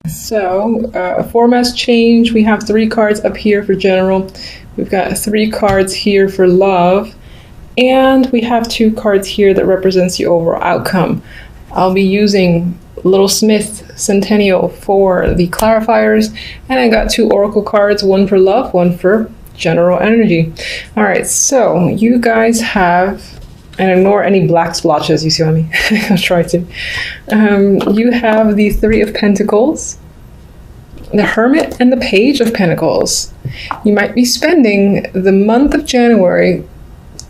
So, format's change. We have 3 cards up here for general. We've got 3 cards here for love. And we have 2 cards here that represents the overall outcome. I'll be using Little Smith Centennial for the clarifiers. And I got 2 oracle cards, one for love, one for general energy. All right, so you guys have, and ignore any black splotches, you see what I mean? I'll try to. You have the 3 of Pentacles, the Hermit, and the Page of Pentacles. You might be spending the month of January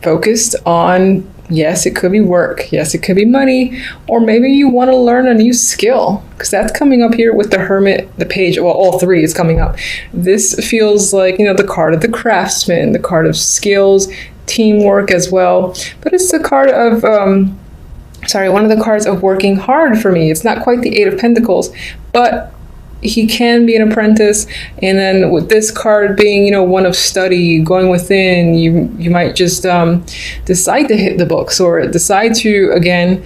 focused on, yes, it could be work, yes, it could be money, or maybe you want to learn a new skill, because that's coming up here with the Hermit, the Page, well, all 3 is coming up. This feels like, the card of the craftsman, the card of skills, teamwork as well, but it's the card of one of the cards of working hard for me. It's not quite the 8 of Pentacles, but he can be an apprentice. And then with this card being, one of study, going within, you might just decide to hit the books, or decide to, again,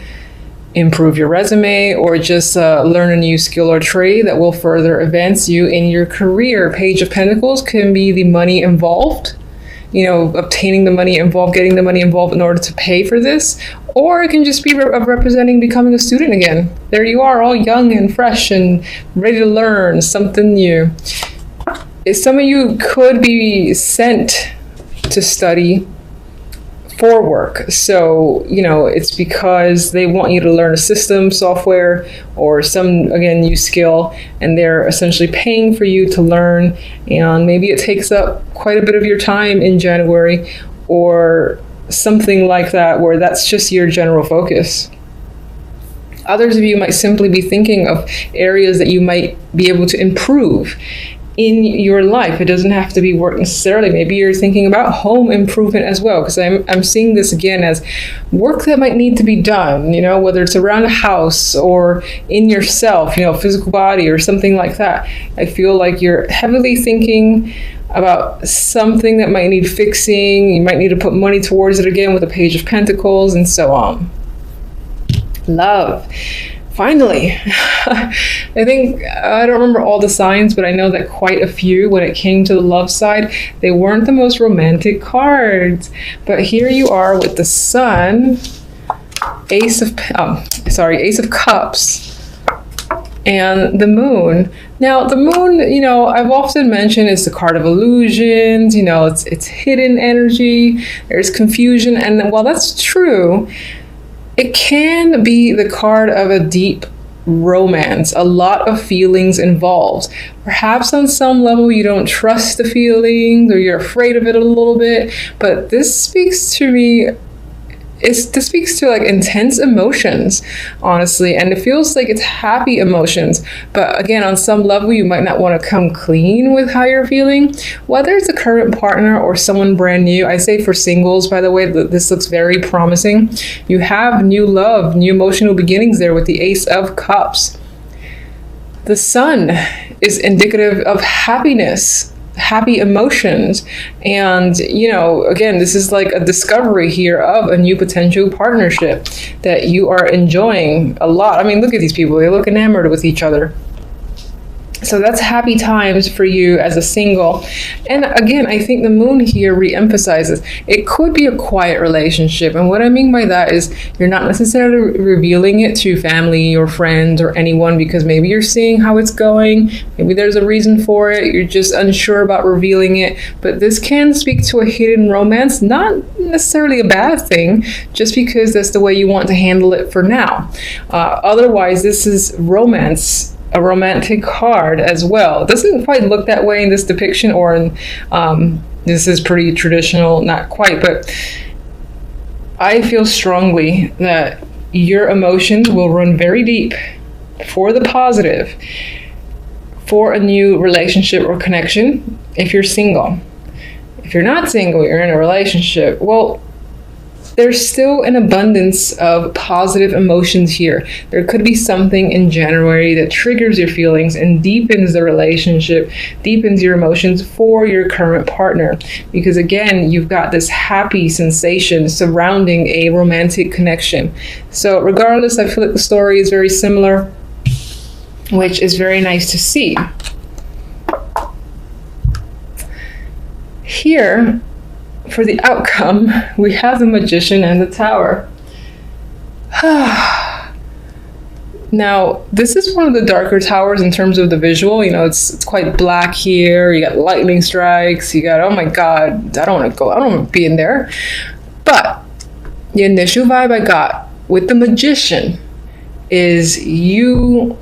improve your resume, or just learn a new skill or trade that will further advance you in your career. Page of Pentacles can be the money involved, obtaining the money involved, getting the money involved in order to pay for this, or it can just be representing becoming a student again. There you are, all young and fresh and ready to learn something new. Some of you could be sent to study for work. So, it's because they want you to learn a system, software, or some, again, new skill, and they're essentially paying for you to learn. And maybe it takes up quite a bit of your time in January, or something like that, where that's just your general focus. Others of you might simply be thinking of areas that you might be able to improve in your life. It doesn't have to be work necessarily. Maybe you're thinking about home improvement as well, because I'm seeing this again as work that might need to be done, whether it's around a house or in yourself, physical body or something like that. I feel like you're heavily thinking about something that might need fixing. You might need to put money towards it again with the Page of Pentacles, and so on. Love. Finally, I think, I don't remember all the signs, but I know that quite a few, when it came to the love side, they weren't the most romantic cards. But here you are with the Sun, Ace of Cups, and the Moon. Now, the Moon, I've often mentioned, is the card of illusions. It's hidden energy. There's confusion. And while that's true, it can be the card of a deep romance, a lot of feelings involved. Perhaps on some level you don't trust the feelings, or you're afraid of it a little bit, but this speaks to me. This speaks to like intense emotions, honestly, and it feels like it's happy emotions. But again, on some level, you might not want to come clean with how you're feeling, whether it's a current partner or someone brand new. I say for singles, by the way, this looks very promising. You have new love, new emotional beginnings there with the Ace of Cups. The Sun is indicative of happiness, happy emotions, and again, this is like a discovery here of a new potential partnership that you are enjoying a lot. I mean, look at these people, they look enamored with each other. So that's happy times for you as a single. And again, I think the Moon here re-emphasizes it could be a quiet relationship. And what I mean by that is you're not necessarily revealing it to family or friends or anyone, because maybe you're seeing how it's going. Maybe there's a reason for it. You're just unsure about revealing it. But this can speak to a hidden romance, not necessarily a bad thing, just because that's the way you want to handle it for now. Otherwise, this is romance, a romantic card as well. It doesn't quite look that way in this depiction, or in this is pretty traditional, not quite, but I feel strongly that your emotions will run very deep for the positive, for a new relationship or connection if you're single. If you're not single, you're in a relationship, well, there's still an abundance of positive emotions here. There could be something in January that triggers your feelings and deepens the relationship, deepens your emotions for your current partner. Because again, you've got this happy sensation surrounding a romantic connection. So regardless, I feel like the story is very similar. which is very nice to see. Here, for the outcome, we have the Magician and the Tower. Now, this is one of the darker towers in terms of the visual. You know, it's quite black here. You got lightning strikes. You got, oh my God, I don't want to go. I don't want to be in there. But the initial vibe I got with the Magician is you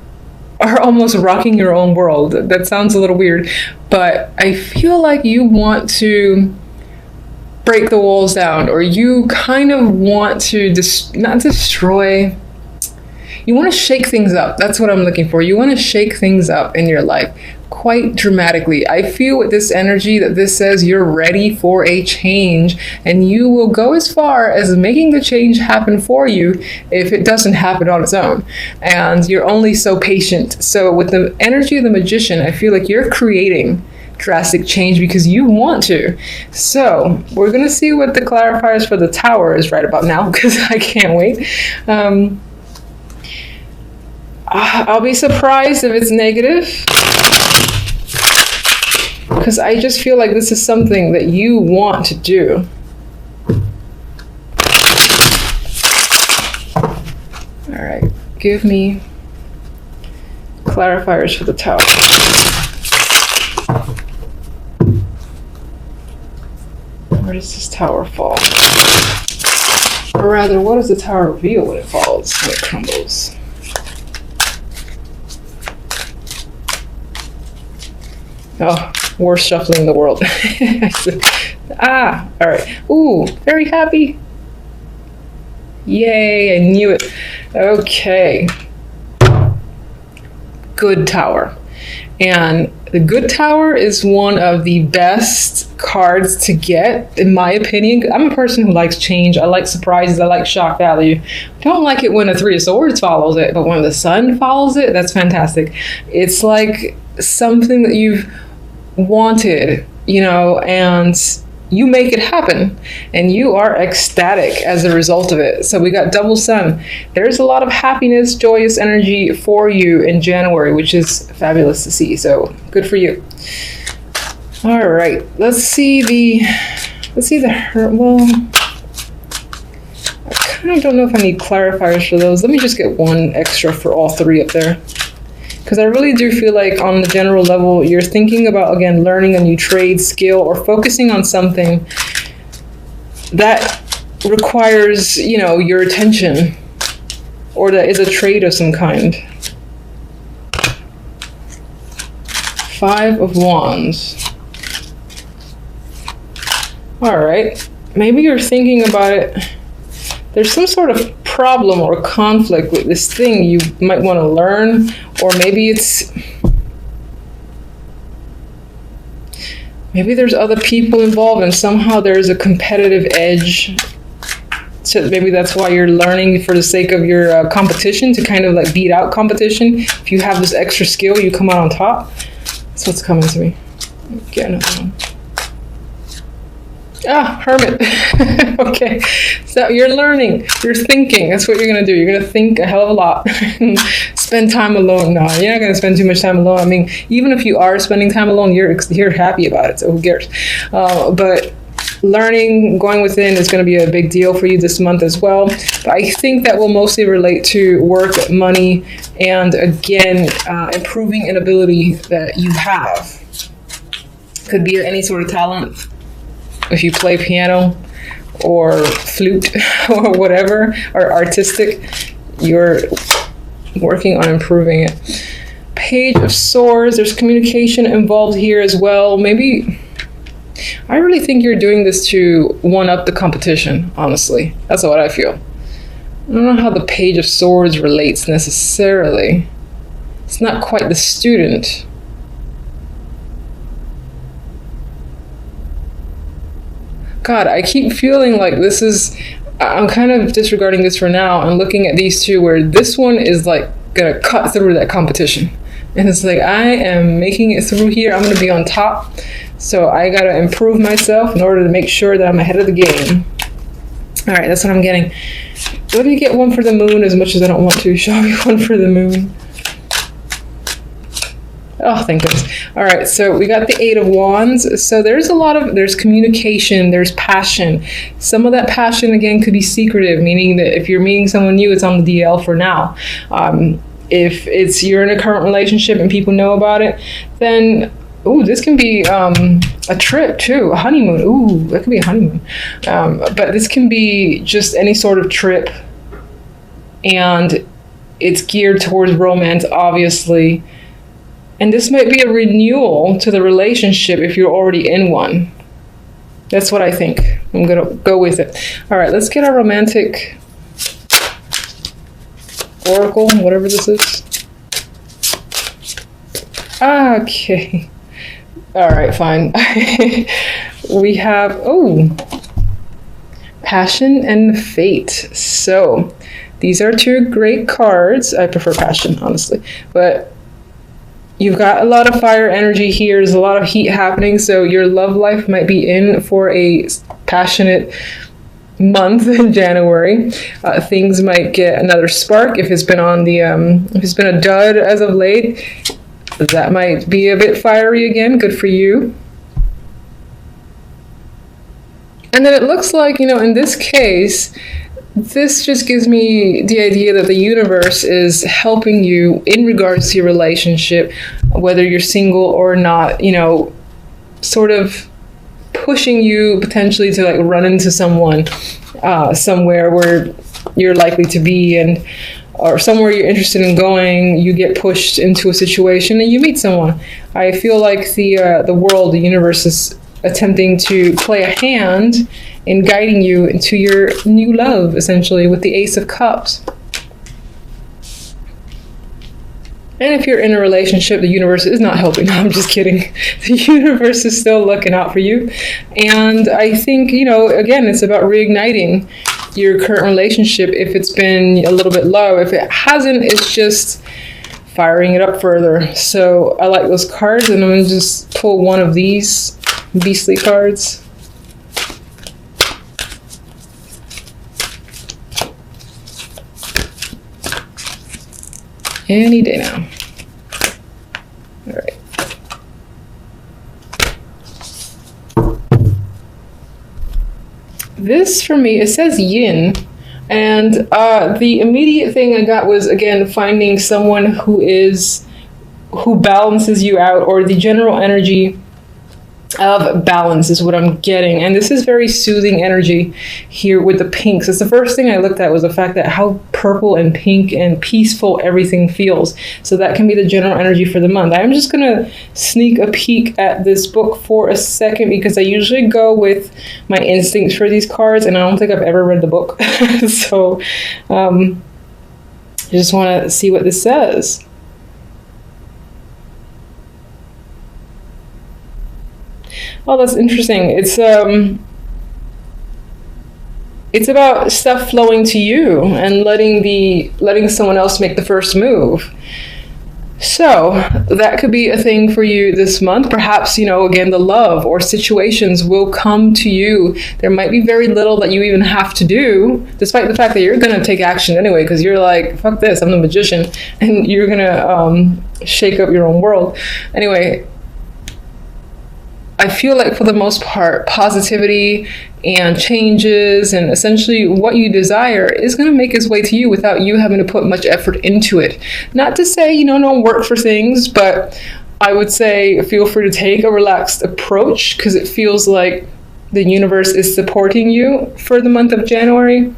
are almost rocking your own world. That sounds a little weird, but I feel like you want to break the walls down, or you kind of want to not destroy. You want to shake things up. That's what I'm looking for. You want to shake things up in your life quite dramatically. I feel with this energy that this says you're ready for a change, and you will go as far as making the change happen for you if it doesn't happen on its own. And you're only so patient. So with the energy of the Magician, I feel like you're creating drastic change because you want to. So we're going to see what the clarifiers for the Tower is right about now, because I can't wait. I'll be surprised if it's negative, because I just feel like this is something that you want to do. All right, give me clarifiers for the Tower. Where does this Tower fall? Or rather, what does the Tower reveal when it falls, when it crumbles? Oh, worst shuffling in the world. All right. Ooh, very happy. Yay, I knew it. Okay. Good Tower. And the Good Tower is one of the best cards to get, in my opinion. I'm a person who likes change. I like surprises. I like shock value. I don't like it when a Three of Swords follows it, but when the Sun follows it, that's fantastic. It's like something that you've wanted, you know, and you make it happen, and you are ecstatic as a result of it. So we got double Sun. There's a lot of happiness, joyous energy for you in January, which is fabulous to see. So good for you. All right, let's see the well, I kind of don't know if I need clarifiers for those. Let me just get one extra for all three up there, because I really do feel like on the general level, you're thinking about, again, learning a new trade, skill, or focusing on something that requires, you know, your attention, or that is a trade of some kind. Five of Wands. All right, maybe you're thinking about it. There's some sort of problem or conflict with this thing you might want to learn, or maybe there's other people involved and somehow there's a competitive edge. So maybe that's why you're learning for the sake of your competition, to kind of like beat out competition. If you have this extra skill, you come out on top. That's what's coming to me. Get another one. Ah, Hermit. Okay, so you're learning, you're thinking. That's what you're going to do. You're going to think a hell of a lot. Spend time alone. No, you're not going to spend too much time alone. I mean, even if you are spending time alone, you're happy about it, so who cares? But learning, going within is going to be a big deal for you this month as well. But I think that will mostly relate to work, money, and again, improving an ability that you have. Could be any sort of talent. If you play piano or flute or whatever, or artistic, you're working on improving it. Page of Swords, there's communication involved here as well. Maybe, I really think you're doing this to one-up the competition, honestly. That's what I feel. I don't know how the Page of Swords relates necessarily. It's not quite the student. God, I keep feeling like this is, I'm kind of disregarding this for now and looking at these two where this one is like gonna cut through that competition. And it's like, I am making it through here. I'm gonna be on top. So I gotta improve myself in order to make sure that I'm ahead of the game. All right, that's what I'm getting. Let me get one for the Moon, as much as I don't want to. Show me one for the Moon. Oh, thank goodness. All right, so we got the Eight of Wands. So there's communication, there's passion. Some of that passion, again, could be secretive, meaning that if you're meeting someone new, it's on the DL for now. If you're in a current relationship and people know about it, then this can be a trip too, a honeymoon. Ooh, that could be a honeymoon. But this can be just any sort of trip, and it's geared towards romance, obviously. And this might be a renewal to the relationship if you're already in one. That's what I think. I'm going to go with it. All right, let's get our romantic oracle, whatever this is. Okay. All right, fine. We have, passion and fate. So these are two great cards. I prefer passion, honestly. But you've got a lot of fire energy here. There's a lot of heat happening. So your love life might be in for a passionate month in January. Things might get another spark if it's been if it's been a dud as of late. That might be a bit fiery again. Good for you. And then it looks like, in this case, this just gives me the idea that the universe is helping you in regards to your relationship, whether you're single or not, sort of pushing you potentially to like run into someone somewhere where you're likely to be, or somewhere you're interested in going. You get pushed into a situation and you meet someone. I feel like the world, the universe is attempting to play a hand in guiding you into your new love, essentially, with the Ace of Cups. And if you're in a relationship, the universe is not helping. No, I'm just kidding. The universe is still looking out for you. And I think, again, it's about reigniting your current relationship if it's been a little bit low. If it hasn't, it's just firing it up further. So I like those cards, and I'm going to just pull one of these beastly cards. Any day now. All right. This for me, it says yin. And the immediate thing I got was, again, finding someone who balances you out, or the general energy of balance is what I'm getting. And this is very soothing energy here with the pinks. It's the first thing I looked at was the fact that how purple and pink and peaceful everything feels. So that can be the general energy for the month. I'm just going to sneak a peek at this book for a second, because I usually go with my instincts for these cards, and I don't think I've ever read the book. So I just want to see what this says. Oh, that's interesting. It's about stuff flowing to you and letting someone else make the first move. So that could be a thing for you this month. Perhaps, again, the love or situations will come to you. There might be very little that you even have to do, despite the fact that you're going to take action anyway, because you're like, fuck this, I'm the magician, and you're going to shake up your own world. Anyway, I feel like for the most part, positivity and changes and essentially what you desire is going to make its way to you without you having to put much effort into it. Not to say, don't work for things, but I would say feel free to take a relaxed approach, because it feels like the universe is supporting you for the month of January.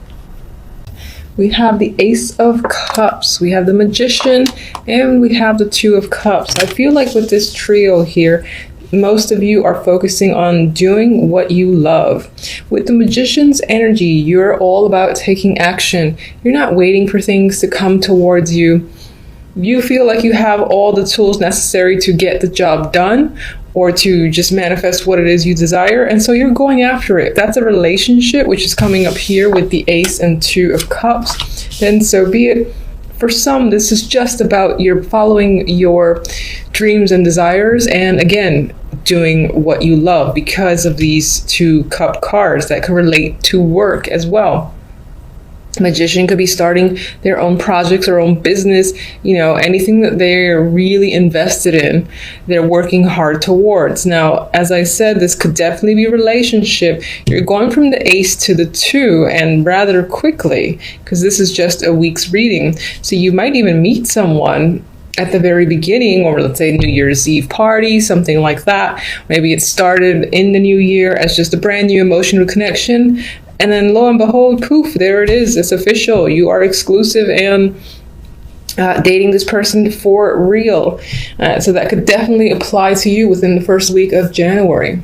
We have the Ace of Cups, we have the Magician, and we have the Two of Cups. I feel like with this trio here, most of you are focusing on doing what you love. With the Magician's energy, you're all about taking action. You're not waiting for things to come towards you. You feel like you have all the tools necessary to get the job done, or to just manifest what it is you desire, and so you're going after it. If that's a relationship, which is coming up here with the Ace and Two of Cups, then so be it. For some, this is just about you're following your dreams and desires, and again, doing what you love, because of these two cup cards that can relate to work as well. Magician could be starting their own projects or own business, anything that they're really invested in, they're working hard towards. Now, as I said, this could definitely be a relationship. You're going from the Ace to the 2 and rather quickly, because this is just a week's reading. So you might even meet someone at the very beginning, or let's say New Year's Eve party, something like that. Maybe it started in the new year as just a brand new emotional connection. And then lo and behold, poof, there it is. It's official. You are exclusive and dating this person for real. So that could definitely apply to you within the first week of January.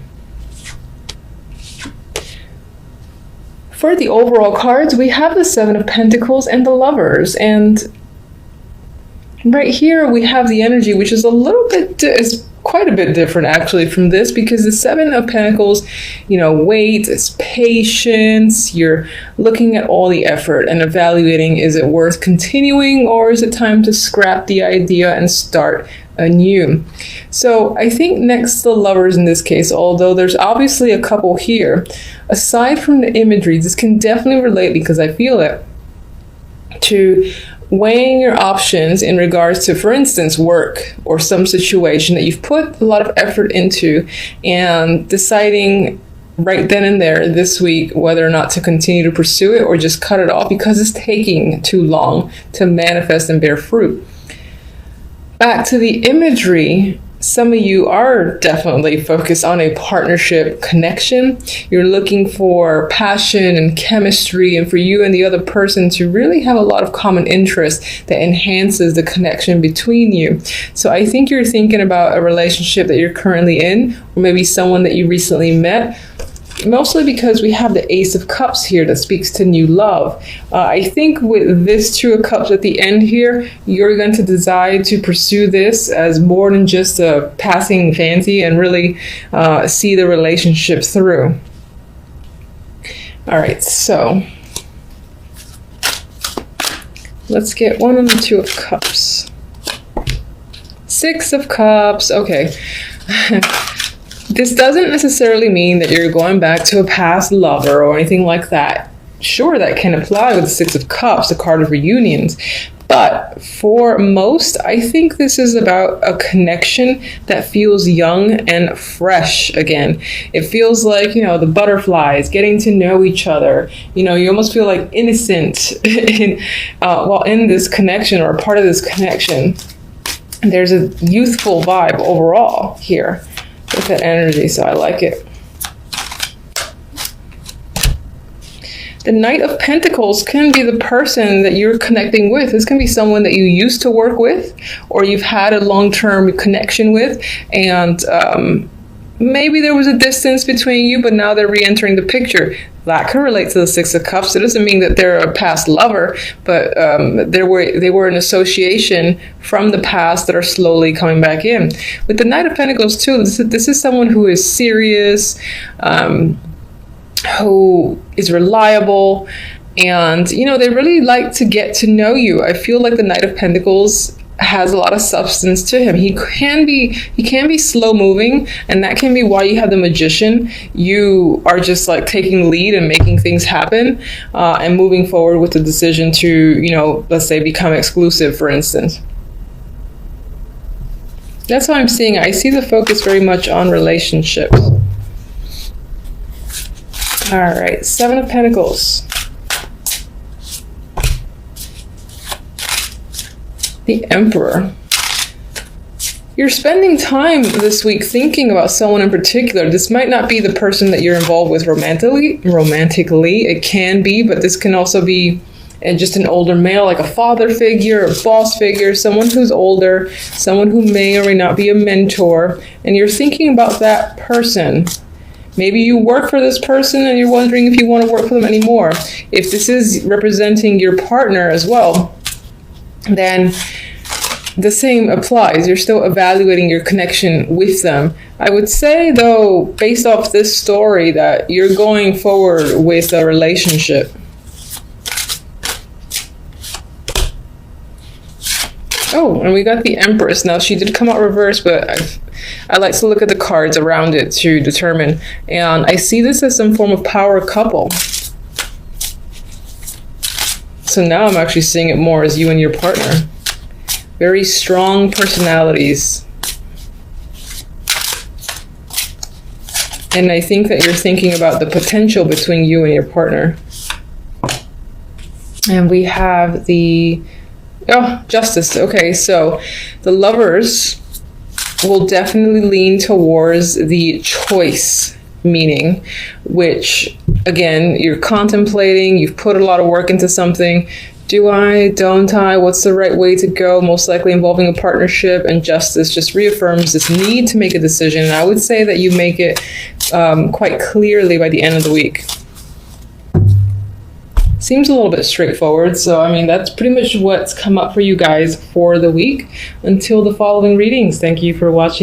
For the overall cards, we have the Seven of Pentacles and the Lovers. And right here we have the energy, which is a little bit, is quite a bit different actually from this, because the Seven of Pentacles, weight, it's patience. You're looking at all the effort and evaluating, is it worth continuing, or is it time to scrap the idea and start anew? So I think next to the Lovers in this case, although there's obviously a couple here, aside from the imagery, this can definitely relate, because I feel it, to weighing your options in regards to, for instance, work or some situation that you've put a lot of effort into, and deciding right then and there this week whether or not to continue to pursue it or just cut it off because it's taking too long to manifest and bear fruit. Back to the imagery, some of you are definitely focused on a partnership connection. You're looking for passion and chemistry, and for you and the other person to really have a lot of common interest that enhances the connection between you. So I think you're thinking about a relationship that you're currently in, or maybe someone that you recently met. Mostly because we have the Ace of Cups here that speaks to new love. I think with this Two of Cups at the end here, you're going to decide to pursue this as more than just a passing fancy and really see the relationship through. All right, so let's get one on the Two of Cups. Six of Cups, okay. This doesn't necessarily mean that you're going back to a past lover or anything like that. Sure, that can apply with the Six of Cups, the card of reunions. But for most, I think this is about a connection that feels young and fresh again. It feels like, the butterflies, getting to know each other. You almost feel like innocent while in this connection, or a part of this connection. There's a youthful vibe overall here with that energy, so I like it. The Knight of Pentacles can be the person that you're connecting with. This can be someone that you used to work with, or you've had a long-term connection with, and maybe there was a distance between you, but now they're re-entering the picture. That can relate to the Six of Cups. It doesn't mean that they're a past lover, but they were an association from the past that are slowly coming back in. With the Knight of Pentacles too, this is someone who is serious, who is reliable, and they really like to get to know you. I feel like the Knight of Pentacles has a lot of substance to him. He can be slow moving, and that can be why you have the Magician. You are just like taking the lead and making things happen, and moving forward with the decision to, let's say, become exclusive, for instance. That's what I'm seeing. I see the focus very much on relationships. All right, Seven of Pentacles. The Emperor. You're spending time this week thinking about someone in particular. This might not be the person that you're involved with romantically. It can be, but this can also be just an older male, like a father figure, a boss figure, someone who's older, someone who may or may not be a mentor, and you're thinking about that person. Maybe you work for this person and you're wondering if you want to work for them anymore. If this is representing your partner as well, then the same applies. You're still evaluating your connection with them. I would say, though, based off this story, that you're going forward with a relationship. Oh, and we got the Empress. Now, she did come out reversed, but I like to look at the cards around it to determine. And I see this as some form of power couple. So now I'm actually seeing it more as you and your partner. Very strong personalities. And I think that you're thinking about the potential between you and your partner. And we have the Justice. Okay, so the Lovers will definitely lean towards the choice meaning, which again, you're contemplating, you've put a lot of work into something. Do I, don't I, what's the right way to go? Most likely involving a partnership, and Justice just reaffirms this need to make a decision. And I would say that you make it quite clearly by the end of the week. Seems a little bit straightforward. So, I mean, that's pretty much what's come up for you guys for the week. Until the following readings, thank you for watching.